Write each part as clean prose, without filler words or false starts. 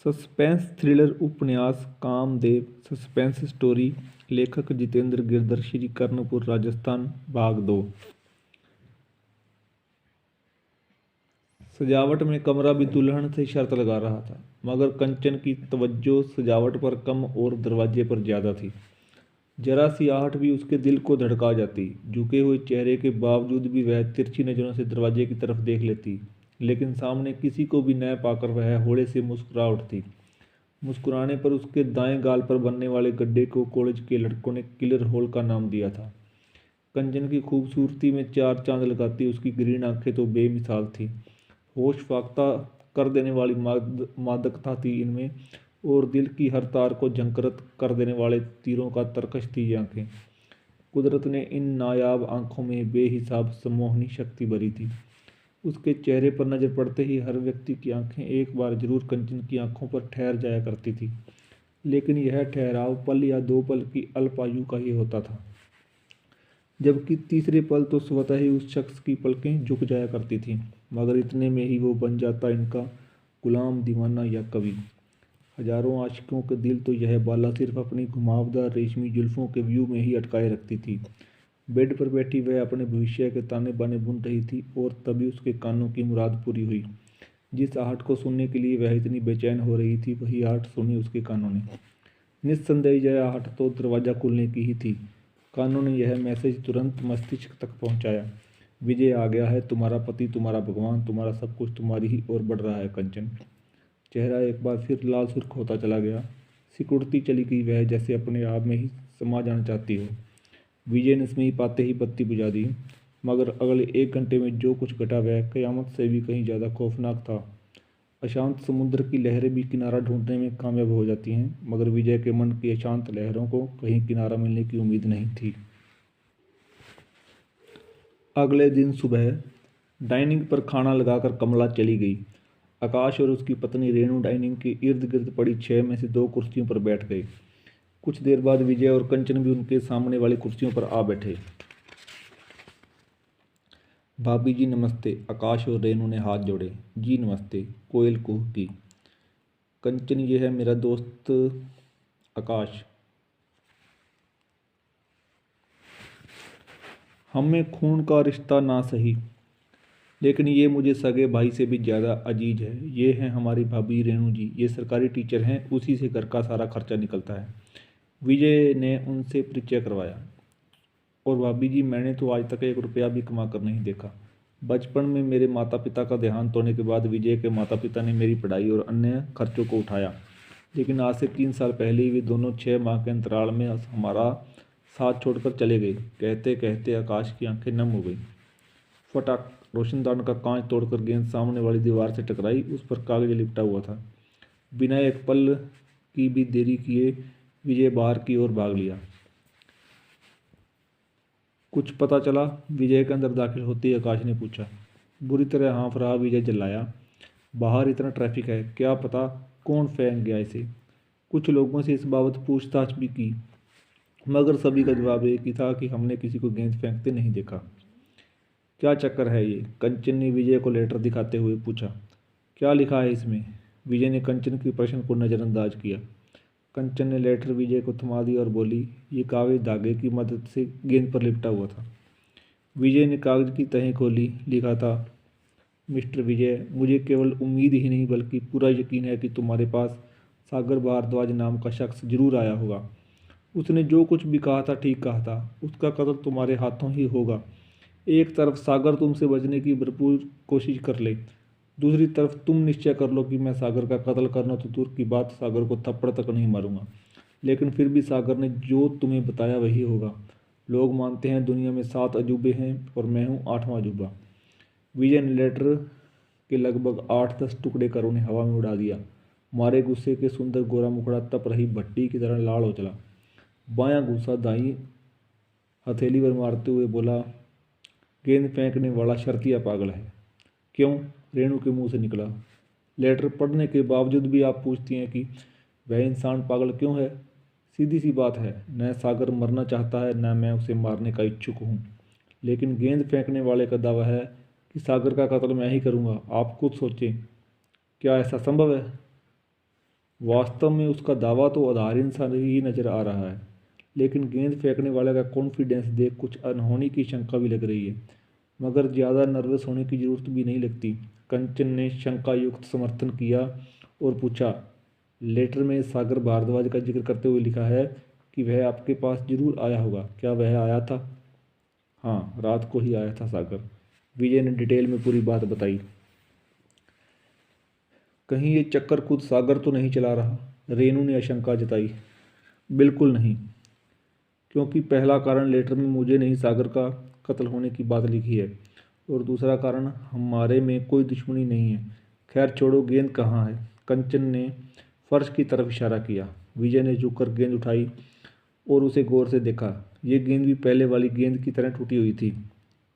Suspense thriller उपन्यास Kamadeva suspense story. लेखक जितेंद्र गिरधर, श्री कर्णपुर, राजस्थान। भाग 2। सजावट में कमरा भी दुल्हन से शर्त लगा रहा था, मगर कंचन की तवज्जो सजावट पर कम और दरवाजे पर ज्यादा थी। जरा सी आहट भी उसके दिल को धड़का जाती। झुके हुए चेहरे के बावजूद भी वह तिरछी नजरों से दरवाजे की तरफ देख लेती, लेकिन सामने किसी को भी न पाकर वह होड़े से मुस्कुरा उठती। मुस्कुराने पर उसके दाएं गाल पर बनने वाले गड्ढे को कॉलेज के लड़कों ने किलर होल का नाम दिया था। कंचन की खूबसूरती में चार चांद लगाती उसकी ग्रीन आंखें तो बेमिसाल थीं। होश फाख्ता कर देने वाली मादकता थी इनमें, और दिल की हर तार को झंकृत कर देने वाले तीरों का तरकश थी ये आंखें। कुदरत ने इन नायाब आंखों में बेहिसाब सम्मोहनी शक्ति भरी थी। उसके चेहरे पर नजर पड़ते ही हर व्यक्ति की आंखें एक बार जरूर कंचन की आंखों पर ठहर जाया करती थी, लेकिन यह ठहराव पल या 2 पल की अल्प आयु का ही होता था, जबकि तीसरे पल तो स्वतः ही उस शख्स की पलकें झुक जाया करती थीं, मगर इतने में ही वो बन जाता इनका गुलाम, दीवाना या कवि। हजारों आशिकों के दिल तो यह बाला सिर्फ अपनी घुमावदार रेशमी जुल्फों के व्यू में ही अटकाए रखती थी। बेड पर बैठी वह अपने भविष्य के ताने बाने बुन रही थी, और तभी उसके कानों की मुराद पूरी हुई। जिस आहट को सुनने के लिए वह इतनी बेचैन हो रही थी, वही आहट सुनी उसके कानों ने। निस्संदेह यह आहट तो दरवाजा खुलने की ही थी। कानों ने यह मैसेज तुरंत मस्तिष्क तक पहुंचाया। विजय आ गया है, तुम्हारा पति, तुम्हारा भगवान, तुम्हारा सब कुछ तुम्हारी ही ओर बढ़ रहा है कंचन। चेहरा एक बार फिर लाल सुर्ख होता चला गया। सिकुड़ती चली गई वह, जैसे अपने आप में ही समा जाना चाहती हो। विजय ने स्नेही पाते ही बत्ती बुझा दी, मगर अगले 1 घंटे में जो कुछ घटा वह कयामत से भी कहीं ज़्यादा खौफनाक था। अशांत समुद्र की लहरें भी किनारा ढूंढने में कामयाब हो जाती हैं, मगर विजय के मन की अशांत लहरों को कहीं किनारा मिलने की उम्मीद नहीं थी। अगले दिन सुबह डाइनिंग पर खाना लगाकर कमला चली गई। आकाश और उसकी पत्नी रेणु डाइनिंग के इर्द गिर्द पड़ी 6 में से 2 कुर्सियों पर बैठ गए। कुछ देर बाद विजय और कंचन भी उनके सामने वाली कुर्सियों पर आ बैठे। भाभी जी नमस्ते। आकाश और रेणु ने हाथ जोड़े। जी नमस्ते, कोयल कुहकी। कंचन, ये है मेरा दोस्त आकाश। हमें खून का रिश्ता ना सही, लेकिन ये मुझे सगे भाई से भी ज़्यादा अजीज है। ये हैं हमारी भाभी रेणु जी, ये सरकारी टीचर हैं, उसी से घर का सारा खर्चा निकलता है। विजय ने उनसे परिचय करवाया। और भाभी जी, मैंने तो आज तक 1 रुपया भी कमा कर नहीं देखा। बचपन में मेरे माता पिता का देहांत होने के बाद विजय के माता पिता ने मेरी पढ़ाई और अन्य खर्चों को उठाया, लेकिन आज से 3 साल पहले ही वे दोनों 6 माह के अंतराल में हमारा साथ छोड़कर चले गए। कहते कहते आकाश की आंखें नम हो गई। फटाक, रोशनदान का कांच तोड़कर गेंद सामने वाली दीवार से टकराई। उस पर कागज लिपटा हुआ था। बिना एक पल की भी देरी किए विजय बाहर की ओर भाग लिया। कुछ पता चला? विजय के अंदर दाखिल होते ही आकाश ने पूछा। बुरी तरह हाँफ रहा विजय चिल्लाया। बाहर इतना ट्रैफिक है, क्या पता कौन फेंक गया इसे। कुछ लोगों से इस बाबत पूछताछ भी की, मगर सभी का जवाब एक ही था कि हमने किसी को गेंद फेंकते नहीं देखा। क्या चक्कर है ये? कंचन ने विजय को लेटर दिखाते हुए पूछा। क्या लिखा है इसमें? विजय ने कंचन के प्रश्न को नज़रअंदाज किया। कंचन ने लेटर विजय को थमा दिया और बोली, ये कागज धागे की मदद से गेंद पर लिपटा हुआ था। विजय ने कागज की तहें खोली। लिखा था, मिस्टर विजय, मुझे केवल उम्मीद ही नहीं बल्कि पूरा यकीन है कि तुम्हारे पास सागर भारद्वाज नाम का शख्स जरूर आया होगा। उसने जो कुछ भी कहा था ठीक कहा था। उसका कत्ल तुम्हारे हाथों ही होगा। एक तरफ सागर तुमसे बचने की भरपूर कोशिश कर ले, दूसरी तरफ तुम निश्चय कर लो कि मैं सागर का कत्ल करना तो दूर की बात, सागर को थप्पड़ तक नहीं मारूंगा। लेकिन फिर भी सागर ने जो तुम्हें बताया वही होगा। लोग मानते हैं दुनिया में 7 अजूबे हैं और मैं हूँ 8वां अजूबा। विजय ने लेटर के लगभग 8-10 टुकड़े कर उन्हें हवा में उड़ा दिया। मारे गुस्से के सुंदर गोरा मुखड़ा तप रही भट्टी की तरह लाल हो चला। बायां घूंसा दाई हथेली पर मारते हुए बोला, गेंद फेंकने वाला शर्तिया पागल है। क्यों? रेणु के मुंह से निकला। लेटर पढ़ने के बावजूद भी आप पूछती हैं कि वह इंसान पागल क्यों है? सीधी सी बात है, न सागर मरना चाहता है न मैं उसे मारने का इच्छुक हूँ। लेकिन गेंद फेंकने वाले का दावा है कि सागर का कत्ल मैं ही करूँगा। आप खुद सोचें, क्या ऐसा संभव है? वास्तव में उसका दावा तो आधारहीन सा ही नजर आ रहा है, लेकिन गेंद फेंकने वाले का कॉन्फिडेंस देख कुछ अनहोनी की शंका भी लग रही है। मगर ज़्यादा नर्वस होने की जरूरत भी नहीं लगती। कंचन ने शंका युक्त समर्थन किया और पूछा, लेटर में सागर भारद्वाज का जिक्र करते हुए लिखा है कि वह आपके पास जरूर आया होगा, क्या वह आया था? हाँ, रात को ही आया था सागर। विजय ने डिटेल में पूरी बात बताई। कहीं ये चक्कर खुद सागर तो नहीं चला रहा? रेनू ने आशंका जताई। बिल्कुल नहीं, क्योंकि पहला कारण लेटर में मुझे नहीं सागर का कत्ल होने की बात लिखी है, और दूसरा कारण हमारे में कोई दुश्मनी नहीं है। खैर छोड़ो, गेंद कहाँ है? कंचन ने फर्श की तरफ इशारा किया। विजय ने झुककर गेंद उठाई और उसे गौर से देखा। ये गेंद भी पहले वाली गेंद की तरह टूटी हुई थी।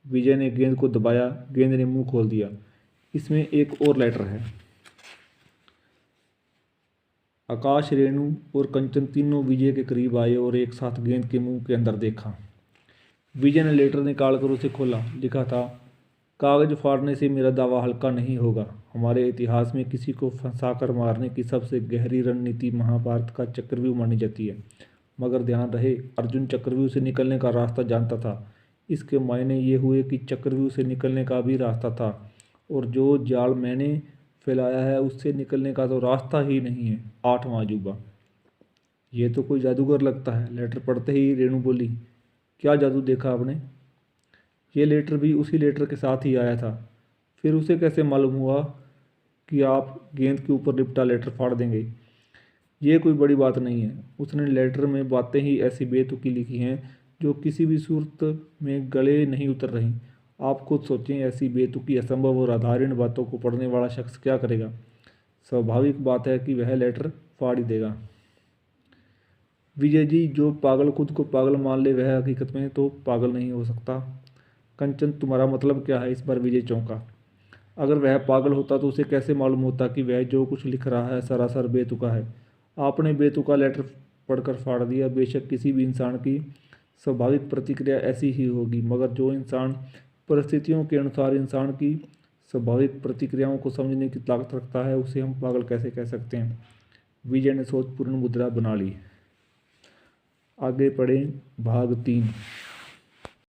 विजय ने गेंद को दबाया। गेंद ने मुंह खोल दिया। इसमें एक और लेटर है। आकाश, रेणु और कंचन तीनों विजय के करीब आए और एक साथ गेंद के मुंह के अंदर देखा। विजय ने लेटर निकालकर उसे खोला। लिखा था, कागज फाड़ने से मेरा दावा हल्का नहीं होगा। हमारे इतिहास में किसी को फंसाकर मारने की सबसे गहरी रणनीति महाभारत का चक्रव्यूह मानी जाती है। मगर ध्यान रहे, अर्जुन चक्रव्यूह से निकलने का रास्ता जानता था। इसके मायने ये हुए कि चक्रव्यूह से निकलने का भी रास्ता था, और जो जाल मैंने फैलाया है उससे निकलने का तो रास्ता ही नहीं है। आठवां अजूबा। ये तो कोई जादूगर लगता है। लेटर पढ़ते ही रेणु बोली, क्या जादू देखा आपने? ये लेटर भी उसी लेटर के साथ ही आया था। फिर उसे कैसे मालूम हुआ कि आप गेंद के ऊपर लिपटा लेटर फाड़ देंगे? ये कोई बड़ी बात नहीं है। उसने लेटर में बातें ही ऐसी बेतुकी लिखी हैं जो किसी भी सूरत में गले नहीं उतर रही। आप खुद सोचें, ऐसी बेतुकी, असंभव और आधारहीन बातों को पढ़ने वाला शख्स क्या करेगा? स्वाभाविक बात है कि वह लेटर फाड़ ही देगा। विजय जी, जो पागल खुद को पागल मान ले वह हकीकत में तो पागल नहीं हो सकता। कंचन, तुम्हारा मतलब क्या है? इस बार विजय चौंका। अगर वह पागल होता तो उसे कैसे मालूम होता कि वह जो कुछ लिख रहा है सरासर बेतुका है? आपने बेतुका लेटर पढ़कर फाड़ दिया। बेशक किसी भी इंसान की स्वाभाविक प्रतिक्रिया ऐसी ही होगी, मगर जो इंसान परिस्थितियों के अनुसार इंसान की स्वाभाविक प्रतिक्रियाओं को समझने की ताकत रखता है, उसे हम पागल कैसे कह सकते हैं? विजय ने सोचपूर्ण मुद्रा बना ली। आगे पढ़ें भाग 3।